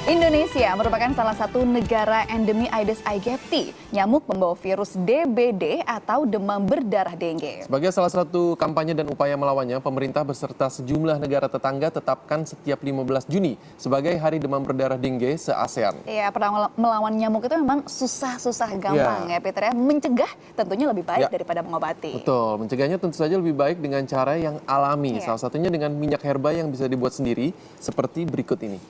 Indonesia merupakan salah satu negara endemi Aedes aegypti, nyamuk pembawa virus DBD atau demam berdarah dengue. Sebagai salah satu kampanye dan upaya melawannya, pemerintah beserta sejumlah negara tetangga tetapkan setiap 15 Juni sebagai Hari Demam Berdarah Dengue se-ASEAN. Ya, perang melawan nyamuk itu memang susah gampang ya Peter ya. Mencegah tentunya lebih baik daripada mengobati. Betul, mencegahnya tentu saja lebih baik dengan cara yang alami. Salah satunya dengan minyak herba yang bisa dibuat sendiri seperti berikut ini.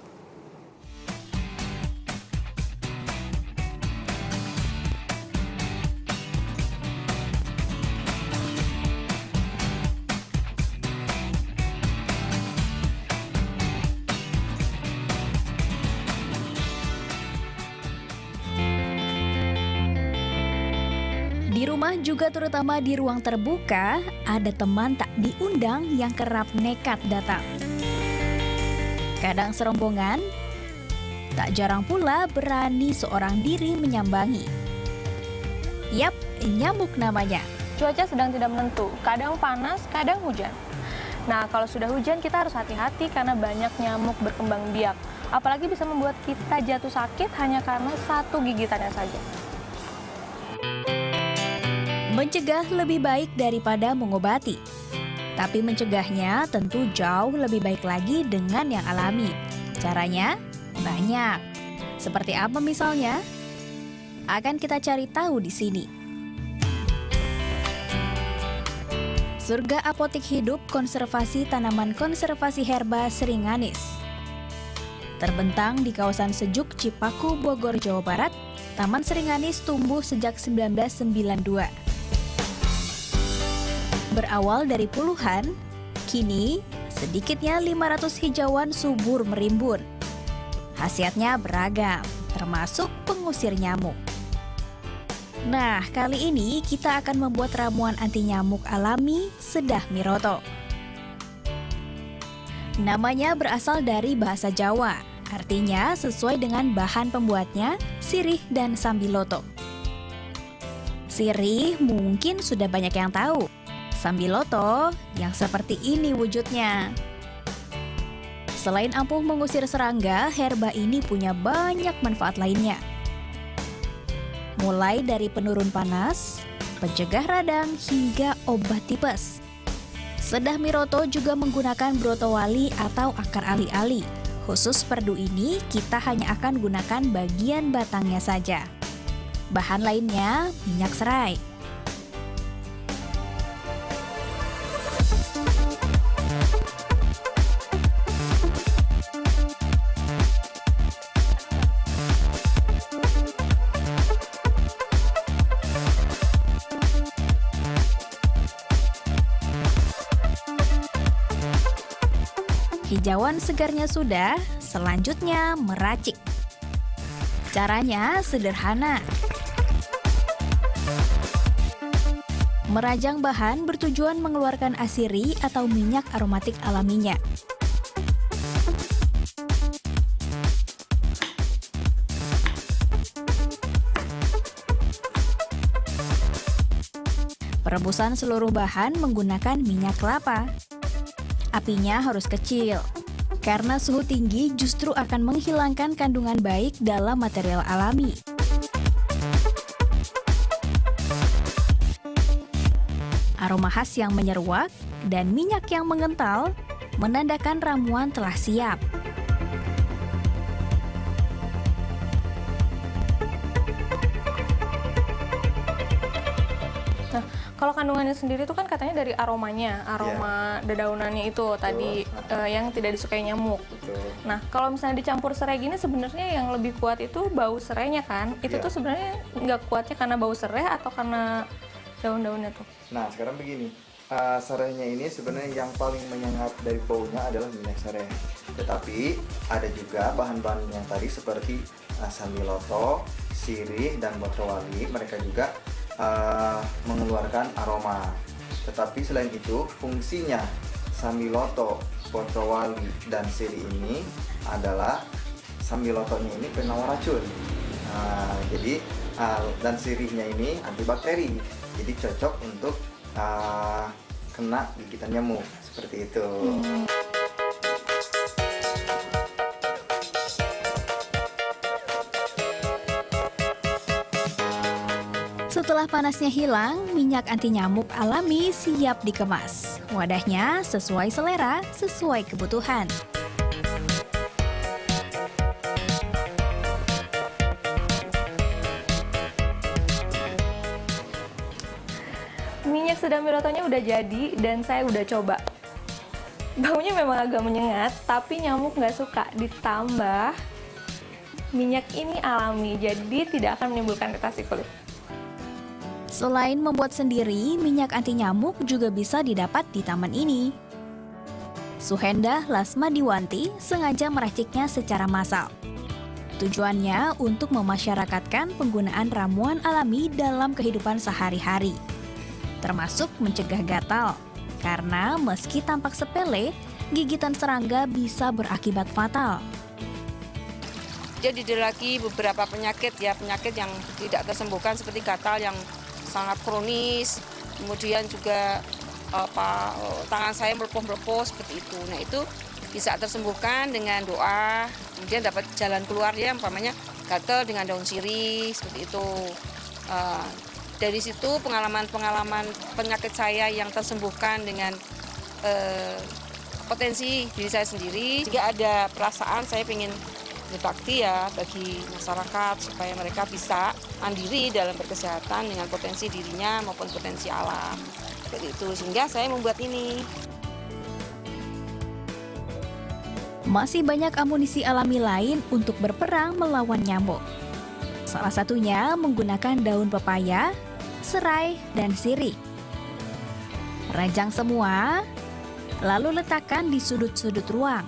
Di rumah juga terutama di ruang terbuka, ada teman tak diundang yang kerap nekat datang. Kadang serombongan, tak jarang pula berani seorang diri menyambangi. Yap, nyamuk namanya. Cuaca sedang tidak menentu, kadang panas, kadang hujan. Nah, kalau sudah hujan kita harus hati-hati karena banyak nyamuk berkembang biak. Apalagi bisa membuat kita jatuh sakit hanya karena satu gigitannya saja. Mencegah lebih baik daripada mengobati. Tapi mencegahnya tentu jauh lebih baik lagi dengan yang alami. Caranya banyak. Seperti apa misalnya? Akan kita cari tahu di sini. Surga Apotik Hidup Konservasi Tanaman Konservasi Herba Seringanis. Terbentang di kawasan sejuk Cipaku, Bogor, Jawa Barat, Taman Seringanis tumbuh sejak 1992. Berawal dari puluhan, kini sedikitnya 500 hijauan subur merimbun. Khasiatnya beragam, termasuk pengusir nyamuk. Nah, kali ini kita akan membuat ramuan anti nyamuk alami Sedah Miroto. Namanya berasal dari bahasa Jawa, artinya sesuai dengan bahan pembuatnya, sirih dan sambiloto. Sirih mungkin sudah banyak yang tahu. Sambiloto yang seperti ini wujudnya. Selain ampuh mengusir serangga, herba ini punya banyak manfaat lainnya. Mulai dari penurun panas, pencegah radang, hingga obat tipes. Sedah Miroto juga menggunakan brotowali atau akar ali-ali. Khusus perdu ini, kita hanya akan gunakan bagian batangnya saja. Bahan lainnya, minyak serai. Hijauan segarnya sudah, selanjutnya meracik. Caranya sederhana. Merajang bahan bertujuan mengeluarkan asiri atau minyak aromatik alaminya. Perebusan seluruh bahan menggunakan minyak kelapa. Apinya harus kecil, karena suhu tinggi justru akan menghilangkan kandungan baik dalam material alami. Aroma khas yang menyeruak dan minyak yang mengental menandakan ramuan telah siap. Kalau kandungannya sendiri itu kan katanya dari aromanya, aroma dedaunannya itu tadi yang tidak disukai nyamuk. Betul. Nah, kalau misalnya dicampur serai gini sebenarnya yang lebih kuat itu bau serainya kan? Itu tuh sebenarnya nggak kuatnya karena bau serai atau karena daun-daunnya tuh? Nah, sekarang begini. Serainya ini sebenarnya yang paling menyengat dari baunya adalah minyak serai. Tetapi ada juga bahan-bahan yang tadi seperti sambiloto, sirih, dan botrowali. Mereka juga mengeluarkan aroma. Tetapi selain itu, fungsinya sambiloto, botrowali, dan sirih ini adalah sambilotonya ini penawar racun. Jadi dan sirihnya ini antibakteri. Jadi cocok untuk kena gigitan nyamuk seperti itu. Setelah panasnya hilang, minyak anti nyamuk alami siap dikemas. Wadahnya sesuai selera, sesuai kebutuhan. Minyak sedamilotonya udah jadi dan saya udah coba. Baunya memang agak menyengat, tapi nyamuk nggak suka. Ditambah minyak ini alami, jadi tidak akan menimbulkan iritasi kulit. Selain membuat sendiri, minyak anti nyamuk juga bisa didapat di taman ini. Suhendah Lasmadiwanti sengaja meraciknya secara massal. Tujuannya untuk memasyarakatkan penggunaan ramuan alami dalam kehidupan sehari-hari, termasuk mencegah gatal. Karena meski tampak sepele, gigitan serangga bisa berakibat fatal. Jadi ada lagi beberapa penyakit yang tidak tersembuhkan seperti gatal yang sangat kronis, kemudian juga tangan saya melepuh-melepuh seperti itu. Nah itu bisa tersembuhkan dengan doa, kemudian dapat jalan keluarnya, umpamanya gatal dengan daun sirih seperti itu. Dari situ pengalaman penyakit saya yang tersembuhkan dengan potensi diri saya sendiri. Juga ada perasaan saya ingin berbakti ya bagi masyarakat supaya mereka bisa mandiri dalam berkesehatan dengan potensi dirinya maupun potensi alam. Seperti itu, sehingga saya membuat ini. Masih banyak amunisi alami lain untuk berperang melawan nyamuk. Salah satunya menggunakan daun pepaya, serai, dan sirih. Rajang semua, lalu letakkan di sudut-sudut ruang.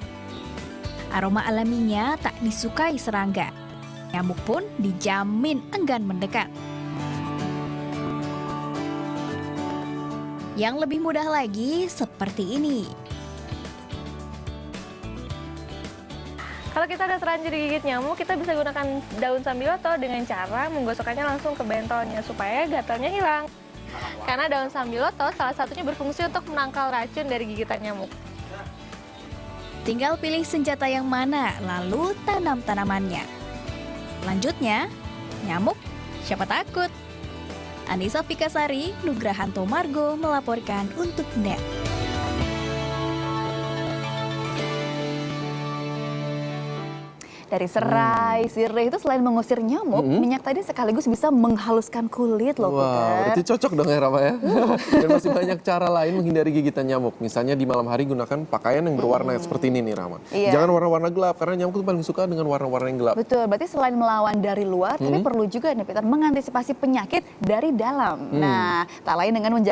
Aroma alaminya tak disukai serangga. Nyamuk pun dijamin enggan mendekat. Yang lebih mudah lagi seperti ini. Kalau kita ada terlanjur digigit nyamuk, kita bisa gunakan daun sambiloto dengan cara menggosokkannya langsung ke bentolnya supaya gatalnya hilang. Karena daun sambiloto salah satunya berfungsi untuk menangkal racun dari gigitan nyamuk. Tinggal pilih senjata yang mana, lalu tanam tanamannya. Lanjutnya, nyamuk, siapa takut? Anissa Fikasari, Nugrahanto Margo melaporkan untuk NET. Dari serai, sirih itu selain mengusir nyamuk, minyak tadi sekaligus bisa menghaluskan kulit loh, Wow, Peter. berarti cocok dong ya Rama ya. Dan masih banyak cara lain menghindari gigitan nyamuk. Misalnya di malam hari gunakan pakaian yang berwarna seperti ini nih Rama. Iya. Jangan warna-warna gelap karena nyamuk itu paling suka dengan warna-warna yang gelap. Betul, berarti selain melawan dari luar, tapi perlu juga nih Peter mengantisipasi penyakit dari dalam. Nah, tak lain dengan